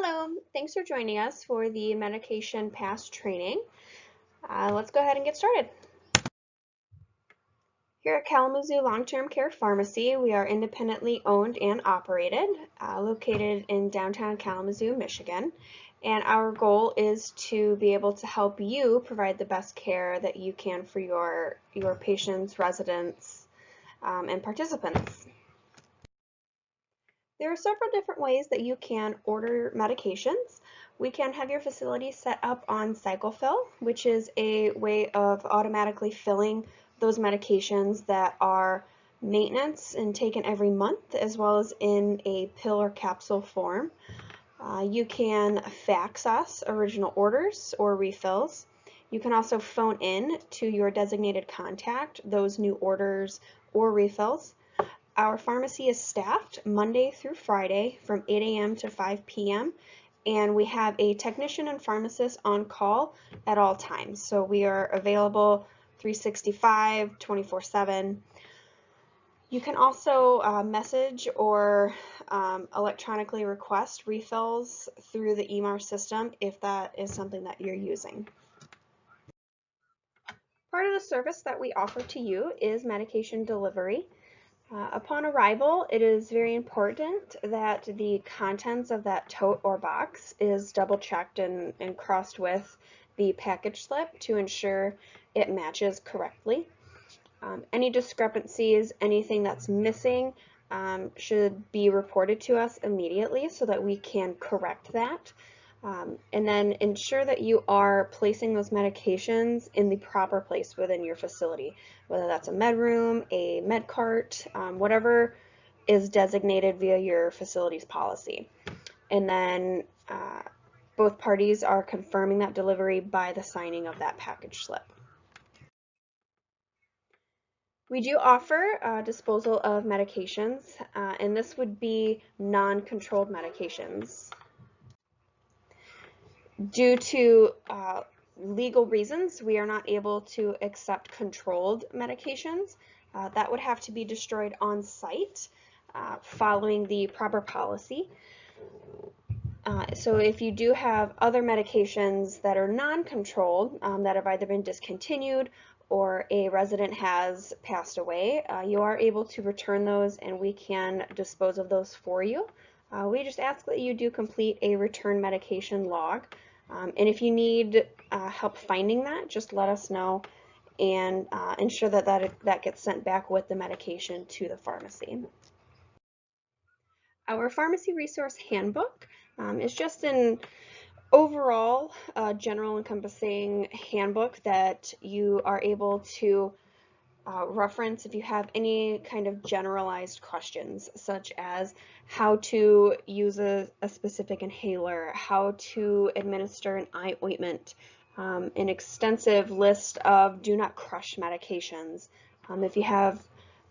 Hello, thanks for joining us for the Medication Pass training. Let's go ahead and get started. Here at Kalamazoo Long-Term Care Pharmacy, we are independently owned and operated, located in downtown Kalamazoo, Michigan. And our goal is to be able to help you provide the best care that you can for your patients, residents, and participants. There are several different ways that you can order medications. We can have your facility set up on cycle fill, which is a way of automatically filling those medications that are maintenance and taken every month, as well as in a pill or capsule form. You can fax us original orders or refills. You can also phone in to your designated contact those new orders or refills. Our pharmacy is staffed Monday through Friday from 8 a.m. to 5 p.m. and we have a technician and pharmacist on call at all times. So we are available 365, 24/7. You can also message or electronically request refills through the EMR system if that is something that you're using. Part of the service that we offer to you is medication delivery. Upon arrival, it is very important that the contents of that tote or box is double checked and crossed with the package slip to ensure it matches correctly. Any discrepancies, anything that's missing, should be reported to us immediately so that we can correct that. And then ensure that you are placing those medications in the proper place within your facility, whether that's a med room, a med cart, whatever is designated via your facility's policy. And then both parties are confirming that delivery by the signing of that package slip. We do offer disposal of medications, and this would be non-controlled medications. Due to legal reasons, we are not able to accept controlled medications. That would have to be destroyed on site following the proper policy. So if you do have other medications that are non-controlled that have either been discontinued or a resident has passed away, you are able to return those and we can dispose of those for you. We just ask that you do complete a return medication log. And if you need help finding that, just let us know and ensure that gets sent back with the medication to the pharmacy. Our pharmacy resource handbook is just an overall general encompassing handbook that you are able to reference if you have any kind of generalized questions, such as how to use a specific inhaler, how to administer an eye ointment, an extensive list of do not crush medications. If you have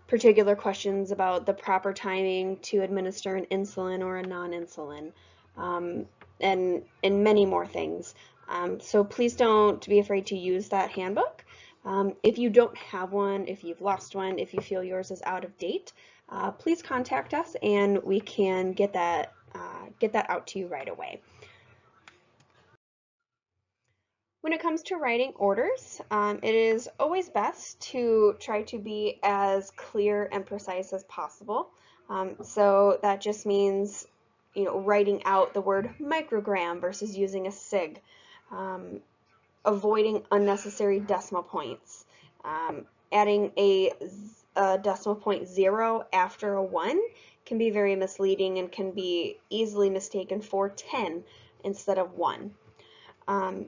particular questions about the proper timing to administer an insulin or a non-insulin, and many more things. So please don't be afraid to use that handbook. If you don't have one, if you've lost one, if you feel yours is out of date, please contact us and we can get that out to you right away. When it comes to writing orders, it is always best to try to be as clear and precise as possible. So that just means, writing out the word microgram versus using a sig. Avoiding unnecessary decimal points. Adding a decimal point 0 after a 1 can be very misleading and can be easily mistaken for 10 instead of 1.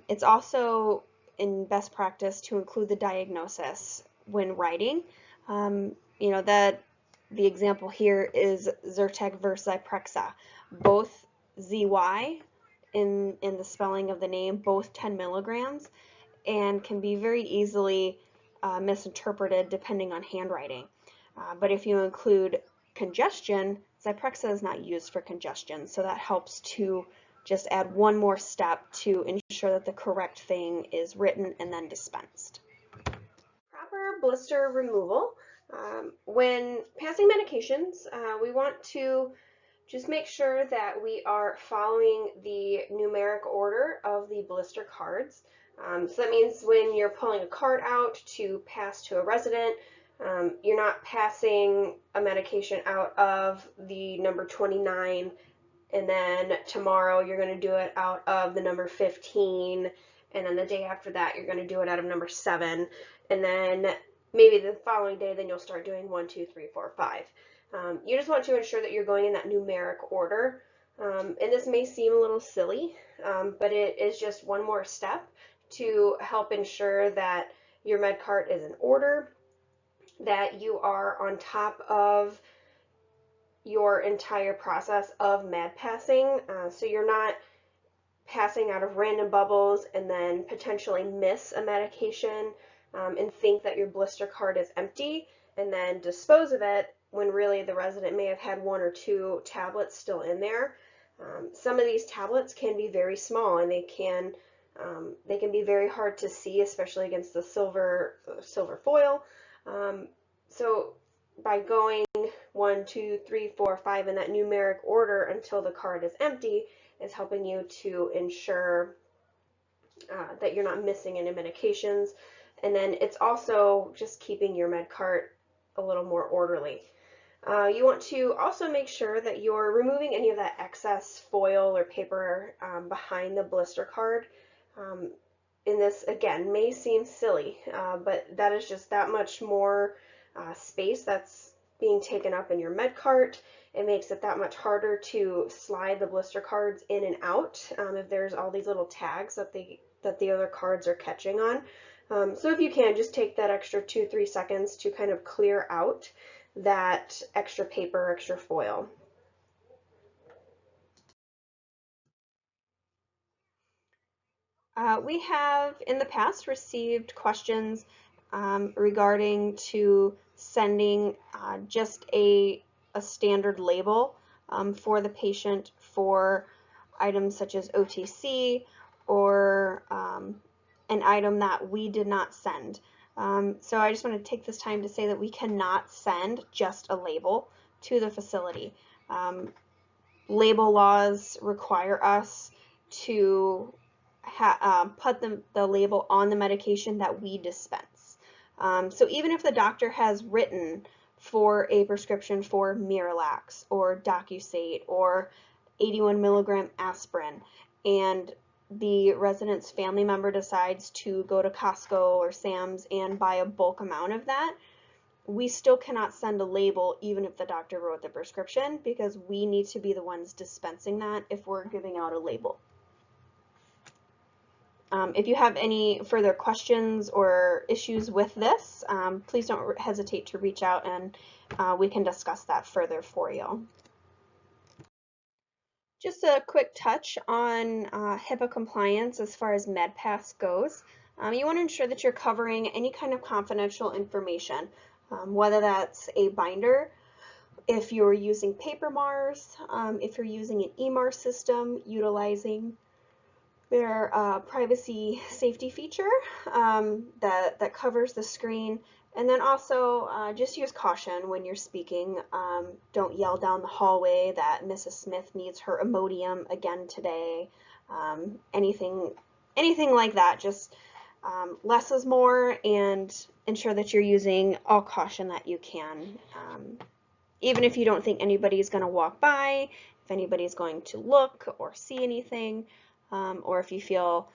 It's also in best practice to include the diagnosis when writing. That the example here is Zyrtec versus Zyprexa. Both ZY in the spelling of the name, both 10 milligrams, and can be very easily misinterpreted depending on handwriting. But if you include congestion, Zyprexa is not used for congestion, so that helps to just add one more step to ensure that the correct thing is written and then dispensed. Proper blister removal. When passing medications, we want to Just make sure that we are following the numeric order of the blister cards. So that means when you're pulling a card out to pass to a resident, you're not passing a medication out of the number 29, and then tomorrow you're going to do it out of the number 15, and then the day after that you're going to do it out of number 7, and then maybe the following day then you'll start doing 1, 2, 3, 4, 5. You just want to ensure that you're going in that numeric order, and this may seem a little silly, but it is just one more step to help ensure that your med cart is in order, that you are on top of your entire process of med passing, so you're not passing out of random bubbles and then potentially miss a medication and think that your blister card is empty and then dispose of it when really the resident may have had 1 or 2 tablets still in there. Some of these tablets can be very small, and they can be very hard to see, especially against the silver foil. So by going 1, 2, 3, 4, 5 in that numeric order until the card is empty is helping you to ensure that you're not missing any medications. And then it's also just keeping your med cart a little more orderly. You want to also make sure that you're removing any of that excess foil or paper behind the blister card. And this, again, may seem silly, but that is just that much more space that's being taken up in your med cart. It makes it that much harder to slide the blister cards in and out if there's all these little tags that the other cards are catching on. So if you can, just take that extra 2-3 seconds to kind of clear out that extra paper, extra foil. We have in the past received questions regarding to sending just a standard label for the patient for items such as OTC or an item that we did not send. So I just want to take this time to say that we cannot send just a label to the facility. Label laws require us to put the label on the medication that we dispense. So even if the doctor has written for a prescription for Miralax or Docusate or 81 milligram aspirin, and the resident's family member decides to go to Costco or Sam's and buy a bulk amount of that, we still cannot send a label even if the doctor wrote the prescription, because we need to be the ones dispensing that if we're giving out a label. If you have any further questions or issues with this, please don't hesitate to reach out, and we can discuss that further for you. Just a quick touch on HIPAA compliance as far as MedPass goes. You want to ensure that you're covering any kind of confidential information, whether that's a binder, if you're using paper MARs, if you're using an EMAR system utilizing their privacy safety feature that covers the screen. And then also just use caution when you're speaking. Don't yell down the hallway that Mrs. Smith needs her Imodium again today. Anything like that. Just less is more, and ensure that you're using all caution that you can. Even if you don't think anybody's going to walk by, if anybody's going to look or see anything, or if you feel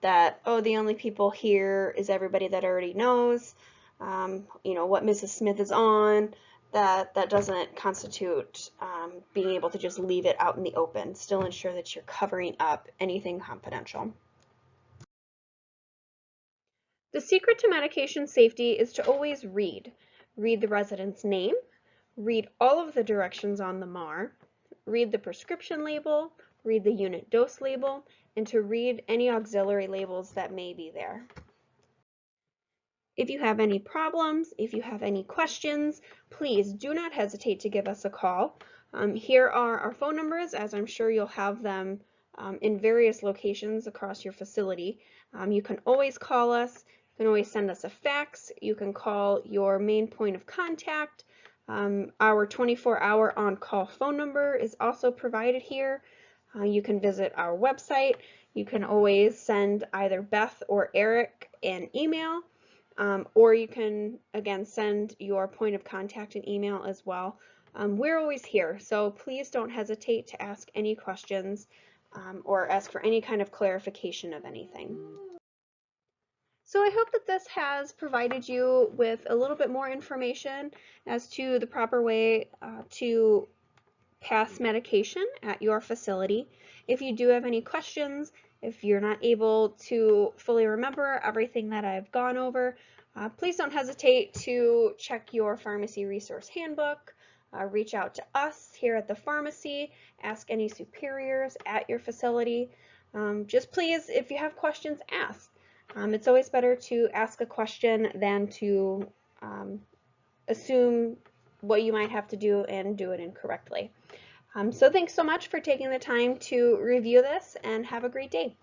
that, oh, the only people here is everybody that already knows, what Mrs. Smith is on, that doesn't constitute being able to just leave it out in the open. Still ensure that you're covering up anything confidential. The secret to medication safety is to always read. Read the resident's name, read all of the directions on the MAR, read the prescription label, read the unit dose label, and to read any auxiliary labels that may be there. If you have any problems, if you have any questions, please do not hesitate to give us a call. Here are our phone numbers, as I'm sure you'll have them in various locations across your facility. You can always call us, you can always send us a fax, you can call your main point of contact, Our 24-hour on-call phone number is also provided here. You can visit our website. You can always send either Beth or Eric an email, or you can, again, send your point of contact an email as well. We're always here, so please don't hesitate to ask any questions or ask for any kind of clarification of anything. So I hope that this has provided you with a little bit more information as to the proper way to pass medication at your facility. If you do have any questions, if you're not able to fully remember everything that I've gone over, please don't hesitate to check your pharmacy resource handbook, reach out to us here at the pharmacy, ask any superiors at your facility. Just please, if you have questions, ask. It's always better to ask a question than to assume what you might have to do and do it incorrectly. So thanks so much for taking the time to review this, and have a great day.